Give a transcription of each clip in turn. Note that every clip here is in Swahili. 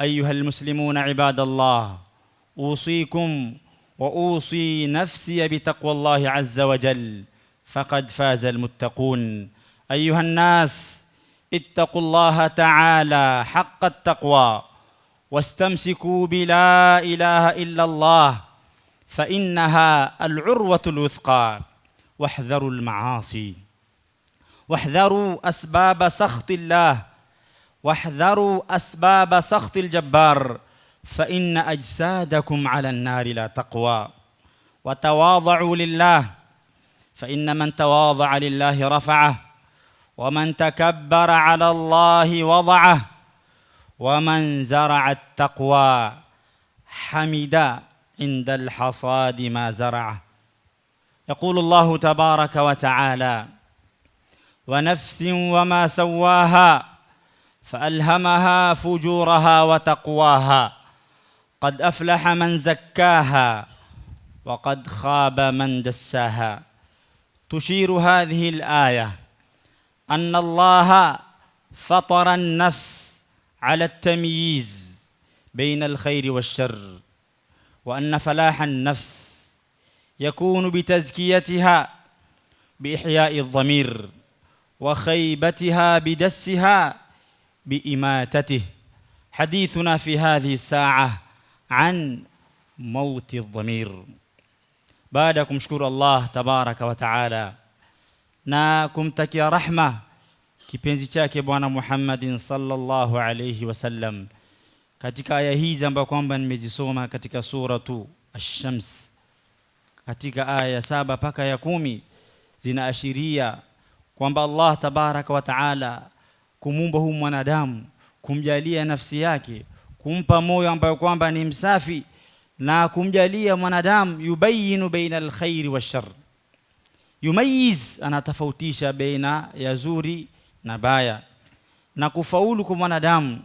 أيها المسلمون عباد الله، أوصيكم وأوصي نفسي بتقوى الله عز وجل، فقد فاز المتقون. أيها الناس، اتقوا الله تعالى حق التقوى، واستمسكوا بلا إله إلا الله، فإنها العروة الوثقى. واحذروا المعاصي، واحذروا أسباب سخط الله، واحذروا أسباب سخط الجبار، فإن أجسادكم على النار لا تقوى. وتواضعوا لله، فإن من تواضع لله رفعه، ومن تكبر على الله وضعه، ومن زرع التقوى حمد عند الحصاد ما زرعه. يقول الله تبارك وتعالى: ونفس وما سواها فألهمها فجورها وتقواها، قد أفلح من زكاها وقد خاب من دساها. تشير هذه الآية أن الله فطر النفس على التمييز بين الخير والشر، وأن فلاح النفس يكون بتزكيتها بإحياء الضمير، وخيبتها بدسها بإماتته. حديثنا في هذه الساعة عن موت الضمير. baada ya kumshukuru Allah tabaraka wa taala na kumtakia rahma kipenzi chake Bwana Muhammadin sallallahu alayhi wasallam, katika aya hizi ambazo kwamba nimezisoma katika suratu Ash-Shams, katika aya 7 mpaka ya 10 zinaashiria kwamba Allah tabaraka wa taala kumuumba huyu mwanadamu, kumjalia nafsi yake, kumpa moyo ambao kwamba ni msafi, na kumjalia mwanadamu yubayinu baina alkhairi washar, yumayiz, anatofautisha baina ya zuri na baya. Na kufaulu kwa mwanadamu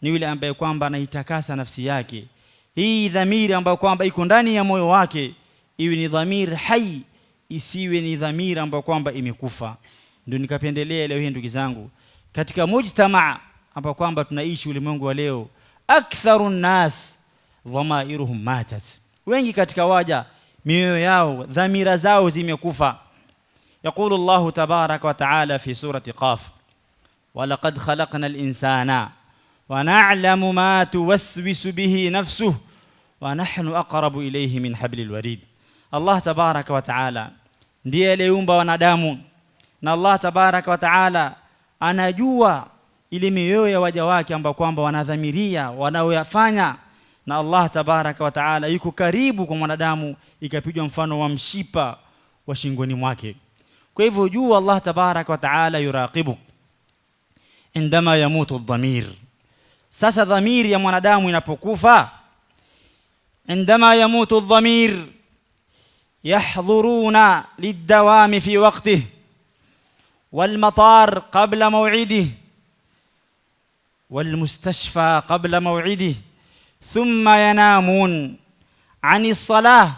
ni yule ambaye kwamba anaitakasa nafsi yake, hii dhamiri ambayo kwamba iko ndani ya moyo wake iwe ni dhamiri hai, isiwe ni dhamiri ambayo kwamba imekufa. Ndio nikapendelea leo hii ndugu zangu, katika mujtamaa ambapo kwamba tunaishi ulimwengu wa leo, aktharun nas dhamairuhum matat, wengi katika waja mioyo yao, dhamira zao zimekufa. يقول الله تبارك وتعالى في سورة قاف: ولقد خلقنا الإنسان ونعلم ما توسوس به نفسه ونحن أقرب إليه من حبل الوريد. Allah tabaraka wa taala ndiye aliyeumba wanadamu, na Allah tabaraka wa taala anajua ile mioyo ya waja wake ambao kwamba wanadhamiria wanaoyafanya, na Allah tabaraka wa taala yuko karibu kwa mwanadamu, ikapigwa mfano wa mshipa wa shingoni mwake. Kwa hivyo jua Allah tabaraka wa taala yuraqibu indama yamutu adh-dhamir. Sasa dhamiri ya mwanadamu inapokufa, indama yamutu adh-dhamir يحضرون للدوام في وقته والمطار قبل موعده والمستشفى قبل موعده، ثم ينامون عن الصلاة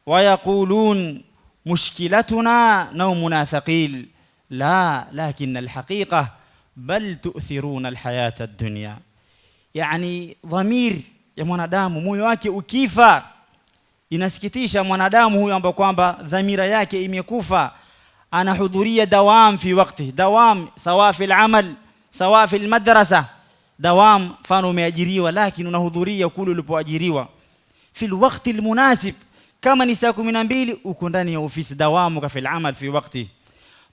ويقولون مشكلتنا نومنا ثقيل. لا، لكن الحقيقة بل تؤثرون الحياة الدنيا. يعني ضمير ya mwanadamu, moyo wake ukifa, inasikitisha mwanadamu huyu ambaye kwamba dhamira yake imekufa, anahudhuria dawam fi waqti, dawam sawa fi al-amal sawa fi al-madrasa, dawam fano umeajiriwa, lakini unahudhuria kule ulipoajiriwa fi al-waqti al-munasib. Kama ni saa 12 uko ndani ya ofisi, dawamu ka fi al-amal fi waqti.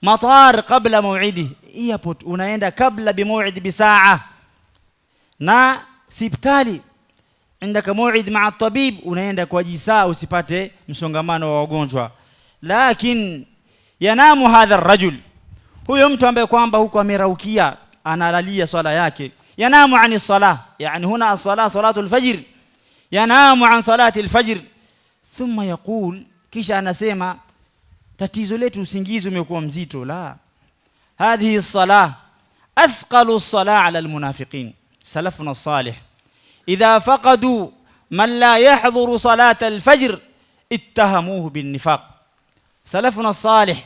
Matar qabla maw'idi, airport unaenda kabla bi maw'id bi saa, na hospitali عندك موعد مع الطبيب unaenda kwa jisaa usipate msongamano wa wagonjwa. Lakini yanamu hadha ar-rajul, huyo mtu ambaye kwamba huko ameraukia analalia swala yake, yanamu ani salah, yani huna as-salah salatu al-fajr, yanamu an salati al-fajr, thumma yaqul, kisha anasema tatizo letu usingizi umekuwa mzito. La, hadhihi as-salah athqalu as-salah ala al-munafiqin. Salafuna as-salih إذا فقدوا من لا يحضر صلاة الفجر اتهموه بالنفاق. سلفنا الصالح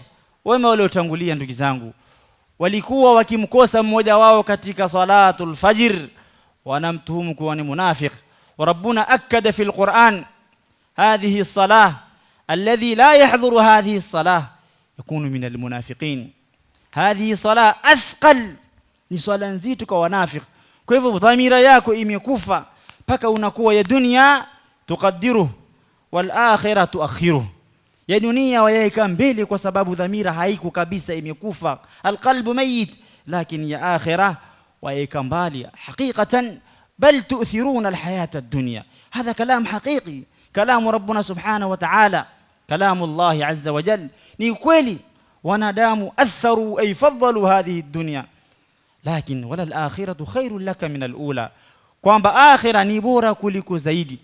wema waliotangulia ndugu zangu walikuwa wakimkosa mmoja wao katika salatul fajr, wanamtuhumu kuwa ni munafiq. وربنا أكد في القرآن هذه الصلاة الذي لا يحضر هذه الصلاة يكون من المنافقين. هذه صلاة أثقل, ni swala nzito kwa wanafiki. Kwa hivyo dhamira yako imekufa paka unakuwa ya dunia tukadiru wal akhirah tuakhiru, ya dunia wayeka mbele kwa sababu dhamira haiko kabisa, imekufa. Alqalbu mayit lakini ya akhirah wayeka mbali haqiqatan. بل تؤثرون الحياة الدنيا. هذا كلام حقيقي, كلام ربنا سبحانه وتعالى, كلام الله عز وجل. ni kweli wanadamu atharu ay faddalu hadhihi dunya, lakin wala al-akhiratu khairun laka min al-ula, kwamba akhira ni bora kuliko zaidi,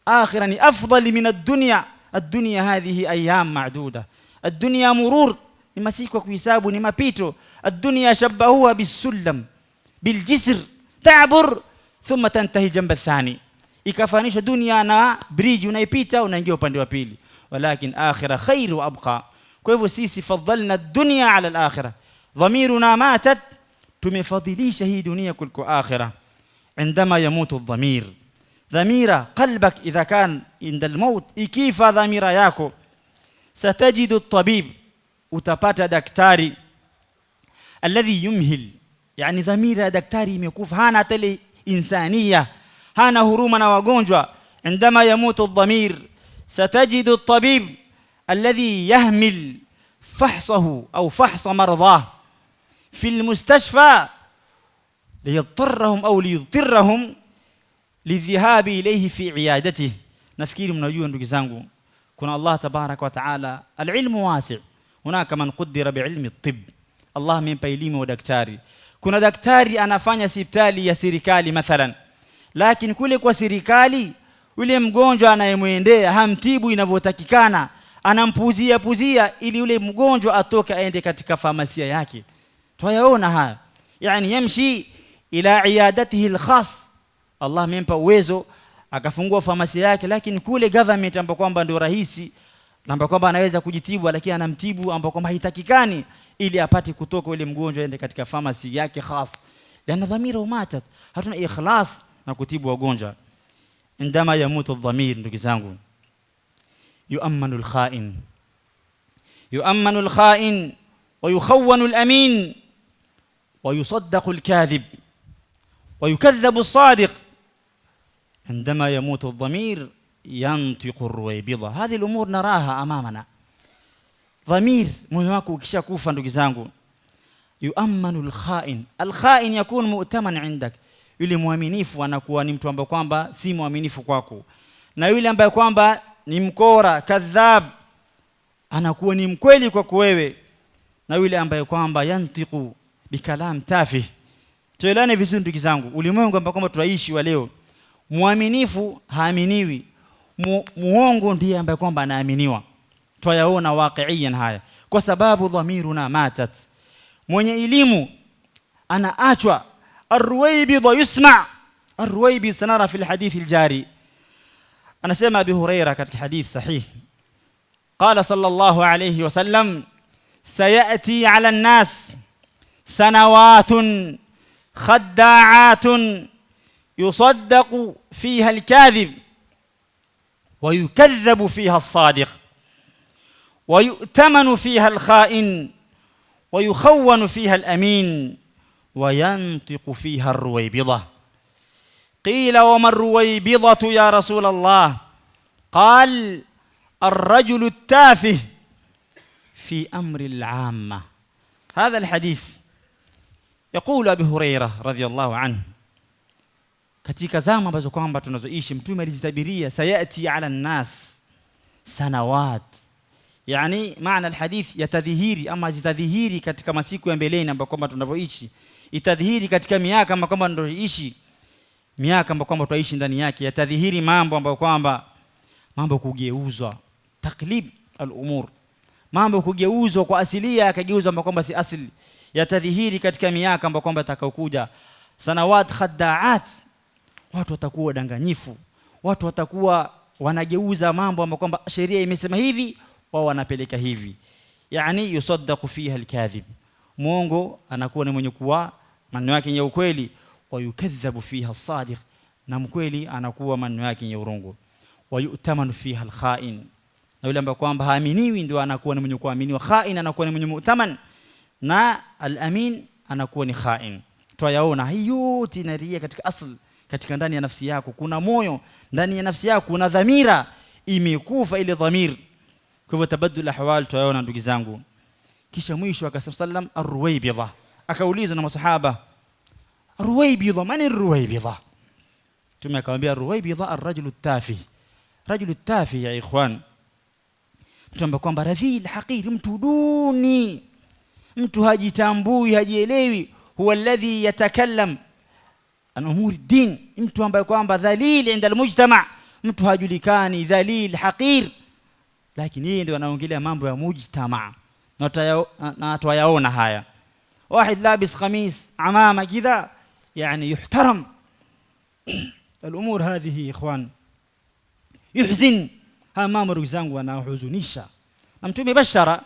akhira ni afdali min ad-dunya. ad-dunya hadhihi ayyam ma'duda, ad-dunya murur, ni masiku kuhesabu, ni mapito. ad-dunya shabahuha bis-sullam bil-jisr ta'bur thumma tantahi jamba thani, ikafanisha dunia na bridge, unaipita unaingia upande wa pili. walakin akhirah khairu wa abqa. kwa hivyo sisi fadhalna dunya ala al-akhirah, dhamiruna matat, tumefadhilisha hii dunia kuliko akhirah. عندما يموت الضمير, dhamira qalbak idha kan inda al-maut, ikifa dhamira yako, satajidu at-tabib, utapata daktari, alladhi yumhil, yani dhamira daktari imekufa, hana tele insania, hana huruma na wagonjwa. عندما يموت الضمير ستجد الطبيب الذي يهمل فحصه أو فحص مرضاه في المستشفى ليضطرهم أو ليضطرهم للذهاب إليه في عيادته. nafikiri mnajua ndugu zangu, kuna Allah tabarak wa taala, alilmu wasi', hunaka man qaddara bi'ilmi at-tibb, Allah amempa elimu wa daktari. kuna daktari anafanya hospitali ya serikali mathalan, lakini kule kwa serikali yule mgonjwa anayemwendea hamtibu inavyotakikana, anampuzia ili yule mgonjwa atoke aende katika famasia yake. Tuyaona haya, yani yamshi ila iadatihi al-khas. Allah amempa uwezo akafungua famasia yake, lakini kule government ambapo kwamba ndio rahisi, ambapo kwamba anaweza kujitibu, lakini anamtibu ambapo kwamba haitakikani, ili apate kutoka yule mgonjwa aende katika famasi yake khas. Lana dhamira umatat, hatuna ikhlas na kutibu wagonjwa. عندما يموت الضمير ndugu zangu, yu'ammanu al-kha'in, yu'ammanu al-kha'in wa yukhawwanu al-amin wa yusaddaqu al-kadhib wa yukadhabu as-sadiq. عندما يموت الضمير ينطق الرويبضة. هذه الأمور نراها أمامنا. ضمير moyo wako ukishakufa ndugu zangu, yu'ammanu al-kha'in, al-kha'in yakun mu'taman 'indak, yule muaminifu anakuwa ni mtu ambaye kwamba si muaminifu kwako, na yule ambaye kwamba ni mkora kadhab anakuwa ni mkweli kwako wewe, na yule ambaye kwamba yantiqu bikalam tafih. Tuelane vizuri ndugu zangu, ulimwengu ambao kwamba tunaishi wa leo, muaminifu haaminiwi, muongo ndiye ambaye kwamba anaaminiwa. Twayaona waqiiyan haya kwa sababu dhamiruna matat. Mwenye elimu anaachwa. الرويبض يسمع. الرويبض سنرى في الحديث الجاري. أنا سمع أبي هريرة كتك حديث صحيح, قال صلى الله عليه وسلم: سيأتي على الناس سنوات خداعات يصدق فيها الكاذب ويكذب فيها الصادق ويؤتمن فيها الخائن ويخون فيها الأمين وينطق فيها الرويبضة. قيل: وما الرويبضة يا رسول الله؟ قال: الرجل التافه في أمر العامة. هذا الحديث يقول أبي هريرة رضي الله عنه, katika zama ambazo kwamba tunazoishi mtume alizitabiria sayati ala nnas sanawat, yani maana alhadith yatadhihiri ama zitadhihiri katika masiku ya mbeleni ambapo kwamba tunavyoishi, itadhihiri katika miaka ambayo kwamba tunaishi, miaka ambayo kwamba tunaishi ndani yake, yatadhihiri mambo ambayo kwamba mambo kugeuzwa, taklib al-umur, mambo kugeuzwa kwa asilia yakageuzwa ambayo kwamba si asili, yatadhihiri katika miaka ambayo kwamba itakayokuja. Sanawat khaddaat, watu watakuwa danganyifu, watu watakuwa wanageuza mambo ambayo kwamba sheria imesema hivi, wao wanapeleka hivi, yani yusaddaqu fiha al-kadhib, muongo anakuwa ni mwenye kuwa maneno yake ya ukweli, ويكذب فيها الصادق na mkweli anakuwa maneno yake yenye urongo wayutamanu fiha alkha'in na yule ambaye kwamba haaminiwi ndio anakuwa ni mwenye kuaminiwa khain anakuwa ni mwenye mu'taman na al-amin anakuwa ni khain twayaona hiyo yote inaria katika asl katika ndani ya nafsi yako kuna moyo ndani ya nafsi yako kuna dhamira imekufa ile dhamir kwa hivyo tabadul ahwal twayaona ndugu zangu kisha mwisho akasema sallam ar-ruwaybidha akaulizwa na masahaba ar-ruwaybidha man ar-ruwaybidha tumekamwambia ar-ruwaybidha ar-rajulu at-tafi rajulu at-tafi ya ikhwan mtu ambaye kwamba radhil haqir mtu duni mtu hajitambui hajielewi huwa alladhi yatakallam an umuri din mtu ambaye kwamba dhalil inda al-mujtama mtu hajulikani dhalil haqir lakini yeye ndio anaongelea mambo ya mujtama na twayaona haya واحد لابس قميص عمامه كذا يعني يحترم الامور هذه اخوان يحزن امام رجزangu anahuzunisha na mtume bashara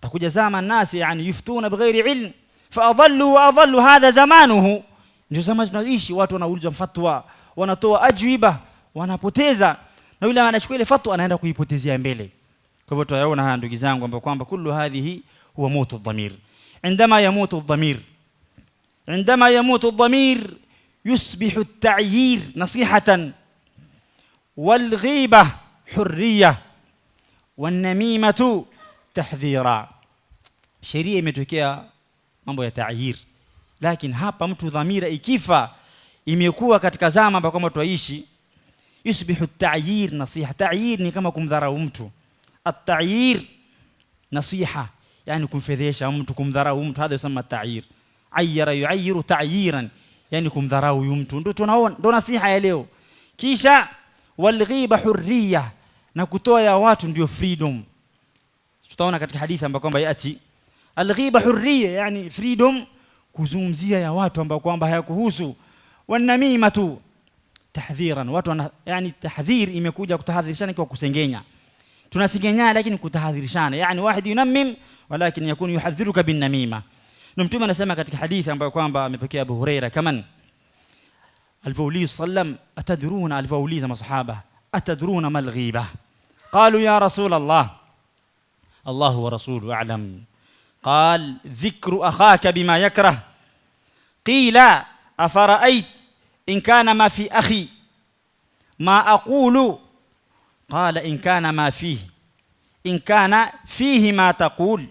takuja zama nasi yani yuftuna bighairi ilm faadallu wa adallu hadha zamanuhu ndio zama tunaishi watu wanauliza fatwa wanatoa ajwiba wanapoteza na yule anachukua ile fatwa anaenda kuipotezea mbele kwa hivyo tuyaona haya ndugu zangu ambapo kwamba kullu hadhihi huwa mautu dhamir عندما يموت الضمير يصبح التعيير نصيحة والغيبة حرية والنميمة تحذيرا sheria imetokea mambo ya ta'yir lakini hapa mtu dhamira ikifa imekuwa katika zama ambapo kama tuishi yusbihu at-ta'yir nasiha ta'yir ni kama kumdharau mtu at-ta'yir nasiha yani kumfedhesha mtu kumdharau mtu hadha yusema ta'yir ayyara yu'ayyiru ta'yiran yani kumdharau mtu ndio tunaona ndio nasiha ya leo kisha walghiba hurriya na kutoa ya watu ndio freedom tutaona katika hadithi ambapo kwamba yati alghiba hurriya yani freedom kuzungumzia ya watu ambao kwamba hayakuhusu wanamimatu tahdhiran watu yani tahdhir imekuja kutahadhirishana kwa kusengenya tunasengenya lakini kutahadhirishana yani wahid yunammim walakin yakun yuhadhiruka bin namima na mtume anasema katika hadithi ambayo kwamba amepokea Abu Huraira kaman al-Fawli sallam atadruna al-Fawli masahaba atadruna mal ghiba qalu ya rasul Allah Allah wa rasuluhu a'lam قال ذكر أخاك بما يكره قيل أفرأيت إن كان ما في أخي ما أقول قال إن كان ما فيه إن كان فيه ما تقول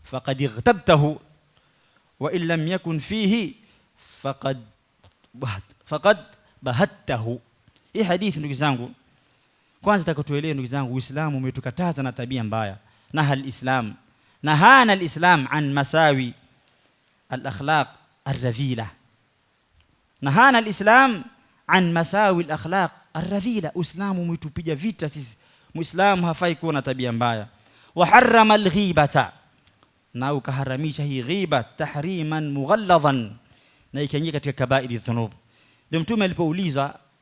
فقد اغتبته وإن لم يكن فيه فقد بهته hii hadithi ndugu zangu kwanza takotuelewe ndugu zangu Uislamu umetukataza na tabia mbaya نهانا الإسلام عن مساوي الأخلاق الرذيلة نهانا الإسلام عن مساوي الأخلاق الرذيلة Uislamu umetupiga vita sisi Muislamu hafai kuwa na tabia mbaya وحرم الغيبة na ukaharamisha hii ghiba tahriman mughalladan na ikaingia katika kabairi dhunub ndio mtume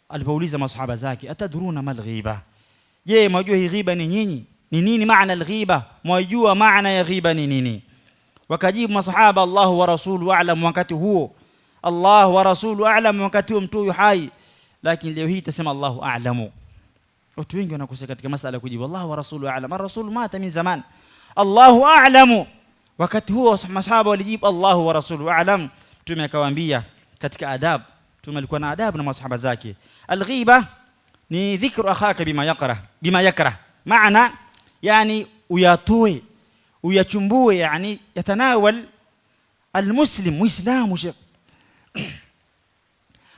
alipouliza masahaba zake atadruna mal ghiba je mwajua hii ghiba ni nyinyi ni nini maana al-ghiba mwajua maana ya ghiba ni nini wakajibu masahaba Allah wa rasuluhu a'lam wakati huo Allah wa rasuluhu a'lam wakati mtu hai lakini leo hii tasema Allahu a'lamu watu wengi wanakosa katika masala kujibu Allah wa rasuluhu a'lam ar-rasul mata min zaman Allahu a'lamu wakati huo masahaba walijibu Allah wa rasuluhu a'lam mtume akawaambia katika adab mtume alikuwa na adabu na masahaba zake al-ghiba ni dhikru akhaka bima yakrah maana يعني uyatoe uyachumbue yani yatanawal almuslim muislamu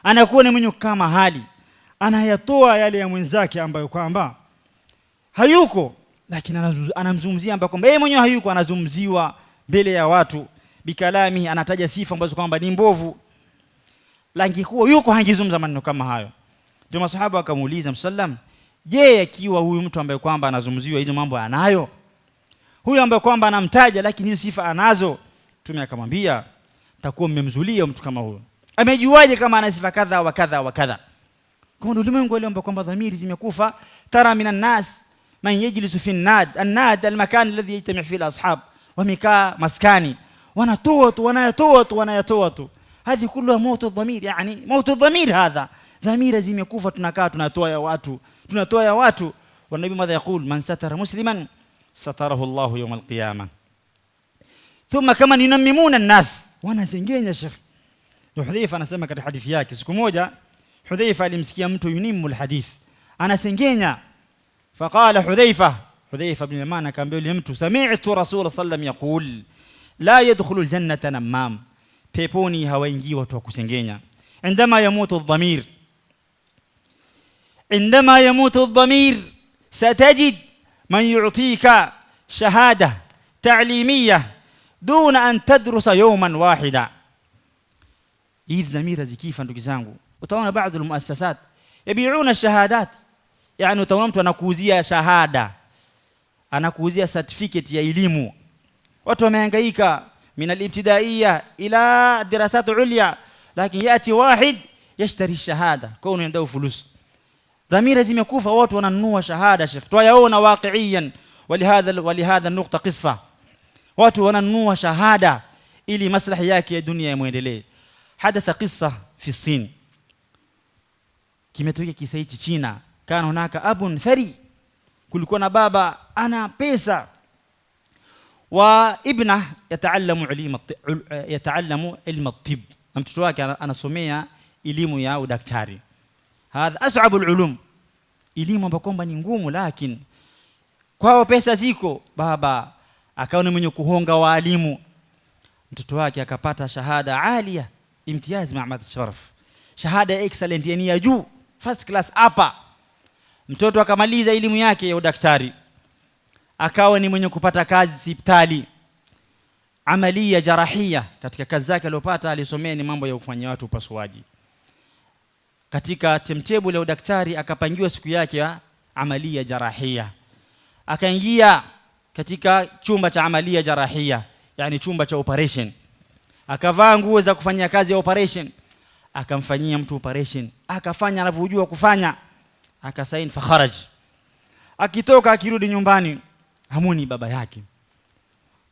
anakuwa ni mwenye kama hali anayatoa yale ya mwenzake ambayo kwamba hayuko lakini anamzungumzia ambapo kwamba yeye mwenyewe hayuko anazungumziwa mbele ya watu bikalami anataja sifa ambazo kwamba ni mbovu lakini huo yuko hangizungumza maneno kama hayo ndio masahaba wakamuuliza msallam je akiwa huyu mtu ambaye kwamba anazungumziwa hizo mambo anayo huyu ambaye kwamba anamtaja lakini hizo sifa anazo mtume akamwambia takuwa mmemzulia mtu kama huyo amejuaje kama ana sifa kadha wa kadha wa kadha kwa ndio ulimwengu leo ambapo kwamba dhamiri zimekufa tara minan nas man yajlisu fi an-nad al-makan alladhi yajtami' fihi al-ashab wamekaa maskani wanatoa tu Hadhi kullu mautu dhamir, yani mautu dhamir hadha. Dhamira zimekufa, tunakaa tunatoa ya watu. Wa nabii madha yaqul man satara musliman satarahu Allah yawm al-qiyamah. Thumma kama yunamimuna an-nas, wanasengenya Sheikh. Hudhaifa anasema katika hadithi yake, siku moja Hudhaifa alimsikia mtu yunimu al-hadith, anasengenya. Faqala Hudhaifa ibn Yaman akamwambia yule mtu, sami'tu Rasul sallam yaqul la yadkhulu al-jannata namam, peponi hawaingii watu wa kusengenya. Indama yamutu adh-dhamir, عندما يموت الضمير ستجد من يعطيك شهادة تعليمية دون أن تدرس يوما واحدا. إذ ضمير زكيفا ndugu zangu, utaona baadhi ya muassasat yabiuna shahadat, yani utaona mtu anakuuzia shahada, anakuuzia certificate ya elimu. Watu wamehangaika min al-ibtidaiya ila dirasat ulya, lakini yati wahid yashtari shahada kwa unaenda fulus. Dhamira zimekufa, watu wananunua shahada Sheikh. Tuyaona waqiiyan, walihadha nukta qissa, watu wananunua shahada ili maslahi yake ya dunia yamuendelee. Hadatha qissa fi Sin, kimetokea kisa hichi China. Kana hunaka abun thari, kulikuwa na baba ana pesa, wa ibna yataallamu ilma at-tibb, mtoto wake anasomea elimu ya udaktari. Hadha as'abu al-ulum, elimu ambayo kwamba ni ngumu, lakini kwao pesa ziko. Baba akawa ni mwenye kuhonga walimu, mtoto wake akapata shahada alia, imtiyaz ma'mad sharaf, shahada excellent, yani ya juu, first class hapa. Mtoto akamaliza elimu yake ya udaktari, akawa ni mwenye kupata kazi hospitali, amalia jarahia. Katika kazi zake aliyopata, alisomea ni mambo ya kufanyia watu upasuaji. Katika timetable ya udaktari akapangiwa siku yake ya amalia jarahia, akaingia katika chumba cha amalia jarahia, yani chumba cha operation. Akavaa nguo za kufanyia kazi ya operation, akamfanyia mtu operation, akafanya anavyojua kufanya, akasaini fakharaj. Akitoka akirudi nyumbani hamuni baba yake,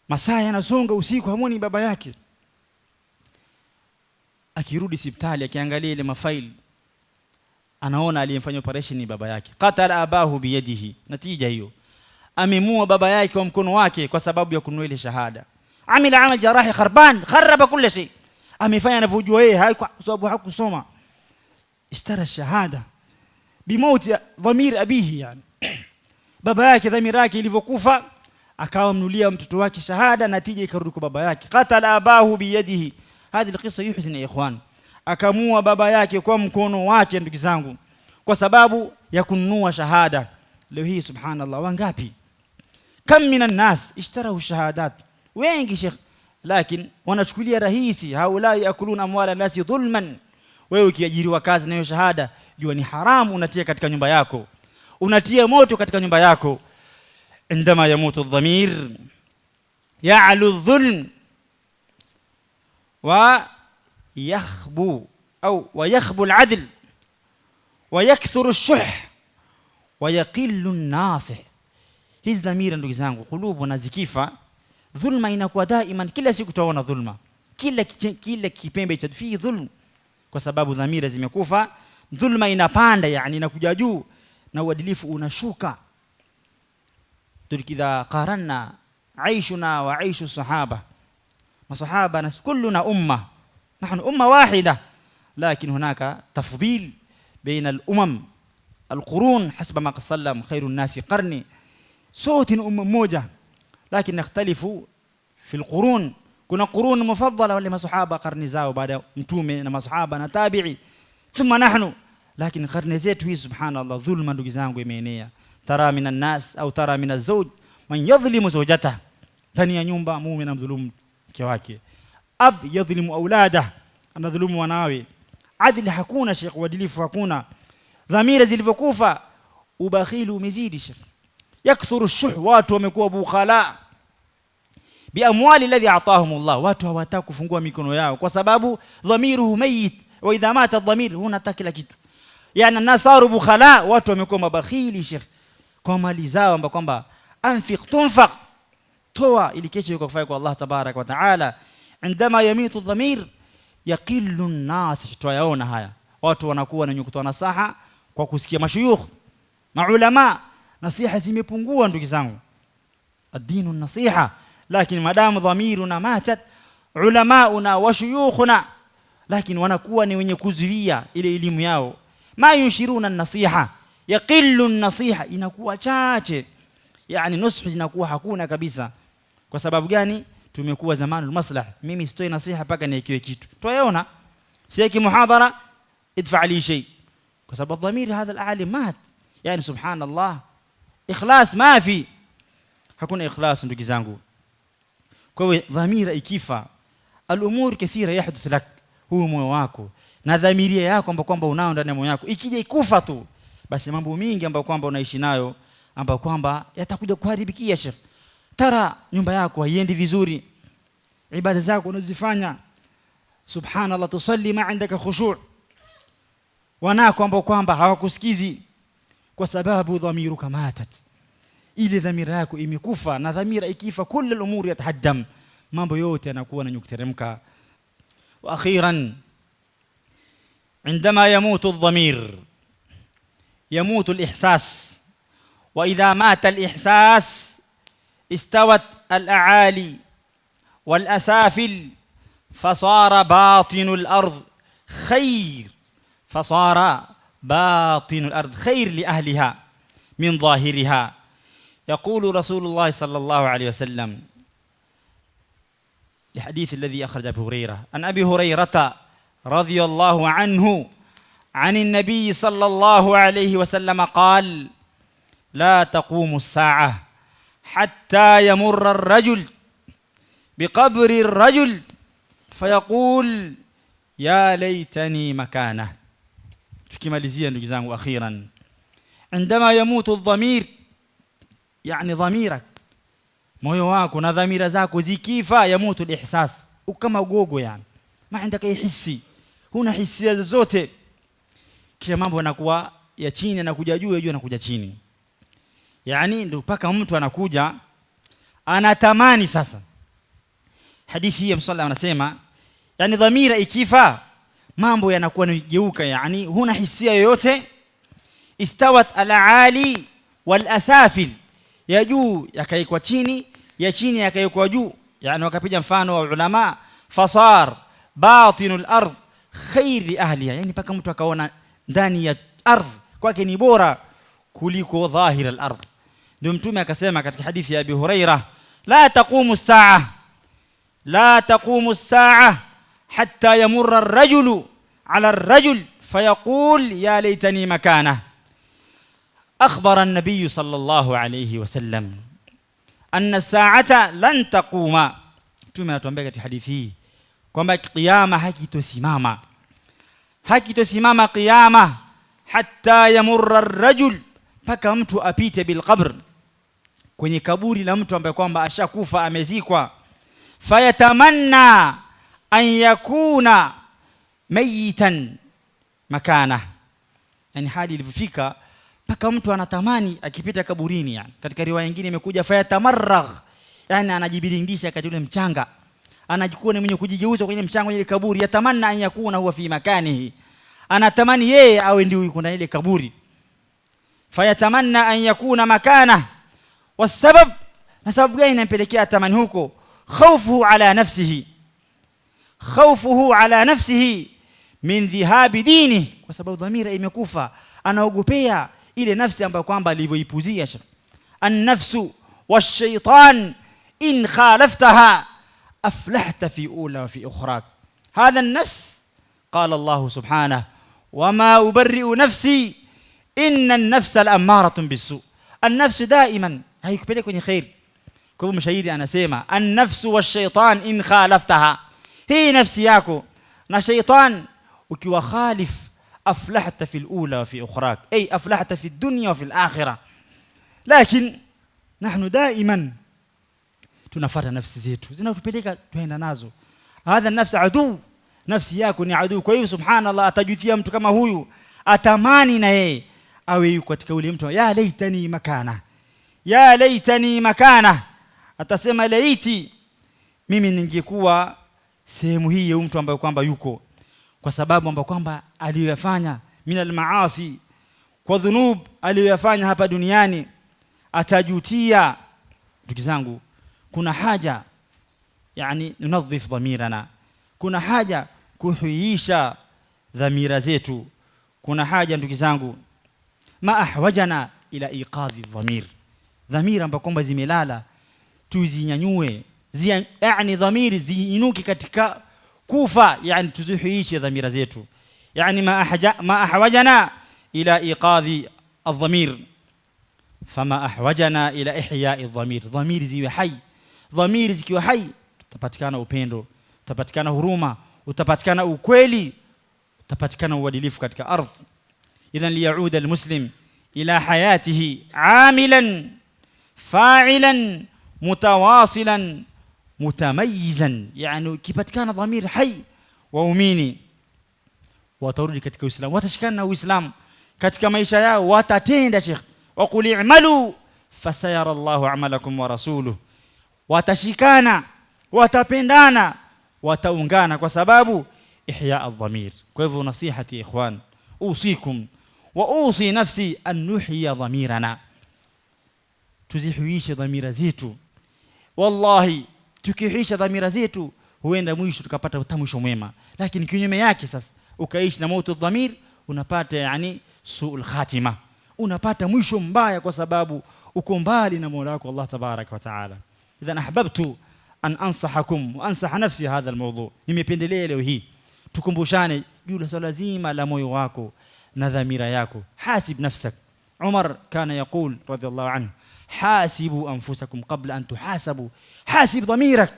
masaa yanasonga usiku, hamuni baba yake. Akirudi hospitali akiangalia ile mafaili, anaona aliyemfanya operation ni baba yake. Qatala abahu biyadihi, natija hiyo amemua baba yake kwa mkono wake kwa sababu ya kununua ile shahada. Amila amal jarahi kharban, kharaba kila shay, amefanya anavyojua yeye kwa sababu hakusoma. Ishtara shahada bimauti dhamir abihi, yani baba yake dhamira yake ilivyokufa, akawa mnulia mtoto wake shahada, natija ikarudi kwa baba yake. Qatala abahu biyadihi, hadi alqissa yuhsin ya ikhwan, akamua baba yake kwa mkono wake ndugu zangu, kwa sababu ya kununua shahada. Leo hii subhanallah, wangapi kam minan nas ishtarahu shahadat, wengi Sheikh, lakini wanachukulia rahisi. Haula yakuluna amwala nasi dhulman. Wewe ukiajiriwa kazi na hiyo shahada, jua ni haramu, unatia katika nyumba yako, unatia moto katika nyumba yako. Indama yamutu adh-dhamir ya'lu adh-dhulm wa yakhbu al-'adl wa yakthuru ash-shuh wa yaqillu an-nasih. Hizi dhamira ndugu zangu, kulubu na zikifa, dhulma inakuwa daima, kila siku tunaona dhulma, kila kipembe cha fi dhulm, kwa sababu dhamira zimekufa. Dhulma inapanda, yani inakuja juu na uadilifu unashuka. Tukidha qaranna aishuna wa aishu sahaba, masahaba nas kulluna umma, nahnu umma wahida, lakin hunaka tafdhil baina al-umam القرون حسب ما قال خير الناس قرني. صوت موجة لكن نختلف في القرون. كنا قرون مفضلة ولا صحابة قرن زاو بعد متومة نما صحابة نتابعي ثم نحن. لكن قرن زيت هي سبحان الله ظلما دوغزانغو يمينيا. ترى من الناس أو ترى من الزوج من يظلم زوجته. ثانيا nyumba mume anamdhulumu mke wake. Ab yadhlimu aulada, anadhulumu wanawe. Adili hakuna Sheikh, uadilifu hakuna. Dhamira zilivyokufa, ubakhili umezidi Sheikh. Yakthuru ash-shuh, watu wamekuwa bukhala bi amwali alladhi atahum Allah. Watu hawataka kufungua mikono yao kwa sababu dhamiruhu mayit, wa idha mata adh-dhamir hunataka kila kitu. Yani nasaru bukhala, watu wamekuwa mabakhili Sheikh kwa mali zao, kwamba anfiq tunfaq, toa ili kesho ukafai kwa Allah tabarak wa taala. Indama yamitu adh-dhamir yaqillu an-nas, twayaona haya watu wanakuwa na kutoa nasaha kwa kusikia mashuyukh maulama, nasiha zimepungua ndugu zangu. ad-dinu an-nasiha, lakini madamu dhamiruna matat ulamauna wa shuyukhuna, lakini wanakuwa ni wenye kuzuia ile elimu yao. Ma yushiruna an-nasiha, yaqillu an-nasiha, inakuwa chache, yani nusuhu zinakuwa hakuna kabisa. Kwa sababu gani? Tumekuwa zamanul maslah, mimi sitoi nasiha paka nikiwe kitu. Tuyaona siyaki muhadhara idfa li shay, kwa sababu dhamiri hadha al-alim mat, yani subhanallah, ikhlas ma fi, hakuna ikhlas ndugu zangu. Kwa hiyo dhamira ikifa, al-umur kathira yahduth lak, huwa moyo wako na dhamiria yako kwamba unao ndani ya moyo wako ikija ikufa tu, basi mambo mingi ambayo kwamba unaishi nayo ambayo kwamba yatakuja kuharibikia. Sheikh, tara nyumba yako haiendi vizuri, ibada zako unazifanya subhanallah, tusalli ma indaka khushu', wanako ambao kwamba hawakusikizi kwa sababu dhamiruka matat, ile dhamira yako imekufa. Na dhamira ikifa, kullu al-umur yatahaddam, mambo yote yanakuwa na kuteremka. Wa akhiran, عندما يموت الضمير يموت الإحساس، وإذا مات الإحساس استوت الأعالي والأسافل، فصار باطن الأرض خير، فصار باطن الأرض خير لأهلها من ظاهرها. يقول رسول الله صلى الله عليه وسلم الحديث الذي أخرج أبو هريرة عن أبي هريرة رضي الله عنه عن النبي صلى الله عليه وسلم قال: لا تقوم الساعة حتى يمر الرجل بقبر الرجل فيقول يا ليتني مكانه. tukimalizia ndugu zangu, akhiran, عندما يموت الضمير يعني ضميرك, moyo wako na dhamira zako zikifa, yamutu al-ihsas, ukama gogo, yani ma عندك hisi, huna hisia zote, kisha mambo yanakuwa ya chini na kuja juu, na kuja chini, yani ndio paka mtu anakuja anatamani sasa. Hadithi hii msalla anasema, yani dhamira ikifa mambo yanakuwa yanageuka, yani huna hisia yoyote. Istawat al-ali wal asafil, ya juu yakaikwa chini, ya chini yakaikwa juu, yani wakapiga mfano wa ulama, fasar batinul ardh khair li ahliha, yani paka mtu akaona ndani ya ardh kwake ni bora kuliko dhahir al-ardh. Ndio mtume akasema katika hadithi ya Abi Hurairah, la taqumu as-sa'a, la taqumu as-sa'a hatta yamurra ar-rajulu 'ala ar-rajul fayaqul ya laytani makanahu. أخبر النبي صلى الله عليه وسلم أن الساعة لن تقوم. Mtume anatuambia katika hadithi hii kwamba kiyama hakitosimama kiyama hatta yamurra ar-rajul, paka mtu apite bil qabr, kwenye kaburi la mtu ambaye kwamba ashakufa amezikwa, fayatamanna an yakuna mayitan makana, yani hali ilifika paka mtu anatamani akipita kaburini. Yani katika riwaya nyingine imekuja fayatamarragh, yani anajibiringisha katika ule mchanga, anajikuwa ni mwenye kujigeuza kwenye mchanga ile kaburi. Yatamanna an yakuna huwa fi makanihi, anatamani yeye awe ndio yuko ndani ile kaburi. Fayatamanna an yakuna makana, wasabab, na sababu gani inampelekea tamani huko? Khawfuhu ala nafsihi min dhihabi dini, kwa sababu dhamira imekufa, anaogopea ile nafsi ambayo kwamba alivyoipuzia. An-nafsu wash-shaytan in khalaftaha aflahta fi ula wa fi ukhrak. Hadha an-nafs qala Allah subhanahu wama ubarri'u nafsi inna an-nafsa la'ammaratun bis-su'. An-nafsu daiman haikupeleka kwenye khair. Kwa hivyo mshairi anasema an-nafsu wash-shaytan in khalaftaha, hii nafsi yako na shaytan ukiwa khalif, aflahta fi al-ula wa fi ukhrak, ay aflahta fi ad-dunya wa fi al-akhirah. Lakini nahnu daiman tunafuata nafsi zetu, zinatupeleka tuenda nazo. Hadha nafsi adu, nafsi yako ni adu. Kwa hiyo subhanallah, atajutia mtu kama huyu, atamani na yeye awe yuko katika ule mtu, ya laitani makana, ya laitani makana, atasema laiti mimi ningekuwa sehemu hii ya mtu ambaye kwamba yuko, kwa sababu ambaye kwamba aliyofanya minal maasi, kwa dhunub aliyofanya hapa duniani, atajutia. Ndugu zangu, kuna haja yani nunadhif dhamirana, kuna haja kuhuisha dhamira zetu, kuna haja ndugu zangu, ma ahwajana ila iqadhi dhamir, dhamira ambazo kwamba zimelala tuzinyanyue, yani dhamiri ziinuke katika kufa, yani tuzihuishe dhamira zetu, yani ma ahwajana ila iqadhi adh-dhamir fama ahwajana ila ihya'i adh-dhamir. Dhamiri ziwe hai, dhamiri zikiwa hai utapatikana upendo, utapatikana huruma, utapatikana ukweli, utapatikana uadilifu katika ardhi. Idhan liyauda almuslim ila hayatihi amilan fa'ilan mutawasilan mutamayyizan, yani kipatikana dhamir hai, waumini watarudi katika Uislamu, watashikana na Uislamu katika maisha yao, watatenda Sheikh, waqul i'malu fasayara Allahu a'malakum wa rasuluhu, watashikana, watapendana, wataungana kwa sababu ihya adh-dhamir. Kwa hivyo nasihati ikhwan, usikum wa usi nafsi an nuhya dhamirana, tuzihuishe dhamira zetu. Wallahi tukihuisha dhamira zetu huenda mwisho tukapata utamwisho mwema, lakini kinyume yake sasa ukaishi na mautu dhamir, unapata yani suul khatima, unapata mwisho mbaya kwa sababu uko mbali na Mola wako Allah tabaraka wa taala. Idhan ahbabtu an ansahakum wa ansaha nafsi hadha almawdu, nimependelea leo hii tukumbushane juu la swala zima la moyo wako na dhamira yako. Hasib nafsak, Umar kana yaqul radiyallahu anhu, hasibu anfusakum qabla an tuhasabu. Hasib dhamirak,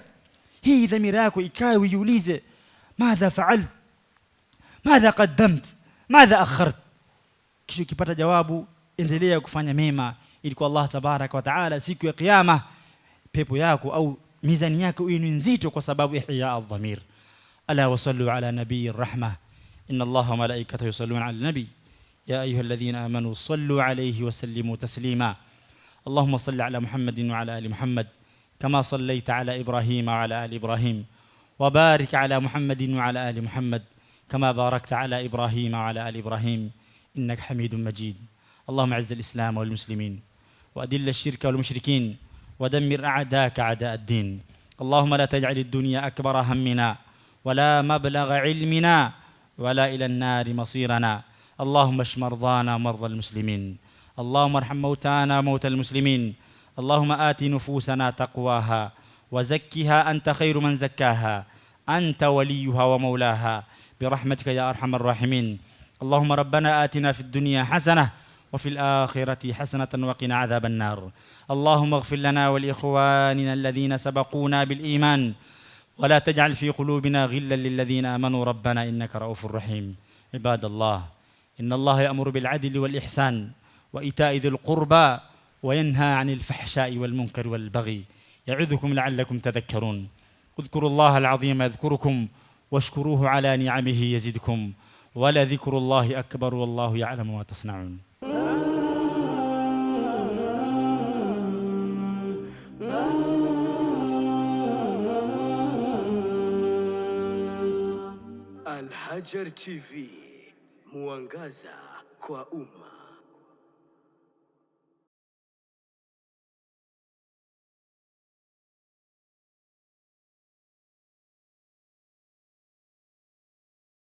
hii dhamira yako ikae ujiulize, madha fa'alt, madha qaddamt, madha akhart. Kisha ukipata jawabu endelea kufanya mema, ili kwa Allah tabaraka wa taala siku ya kiyama pepo yako au mizani yako iwe nzito kwa sababu ihya adh-dhamir. Ala wa sallu ala nabiyir rahmah, inna Allaha wa malaikatahu yusalluna ala nabi ya ayyuhalladhina amanu sallu alayhi wa sallimu taslima. Allahumma salli ala Muhammadin wa ala ali Muhammad kama sallaita ala Ibrahim wa ala ali Ibrahim, wa barik ala Muhammadin wa ala ali Muhammad kama barakta ala Ibrahim wa ala ali Ibrahim innaka Hamidum Majid. Allahumma a'izz al-islam wal muslimin wa adill ash-shirka wal mushrikin ودمر أعداءك أعداء الدين. اللهم لا تجعل الدنيا أكبر همنا ولا مبلغ علمنا ولا إلى النار مصيرنا. اللهم اشف مرضانا ومرضى المسلمين، اللهم ارحم موتانا وموتى المسلمين. اللهم آت نفوسنا تقواها وزكها أنت خير من زكاها، أنت وليها ومولاها برحمتك يا أرحم الراحمين. اللهم ربنا آتنا في الدنيا حسنة وفي الآخرة حسنة وقنا عذاب النار. اللهم اغفر لنا ولإخواننا الذين سبقونا بالإيمان ولا تجعل في قلوبنا غلا للذين آمنوا ربنا إنك رؤوف رحيم. عباد الله، إن الله يأمر بالعدل والإحسان وإيتاء ذي القربى وينهى عن الفحشاء والمنكر والبغي، يعظكم لعلكم تذكرون. اذكروا الله العظيم يذكركم واشكروه على نعمه يزدكم، ولذكر الله أكبر والله يعلم ما تصنعون. Al Hajar TV, mwangaza kwa umma.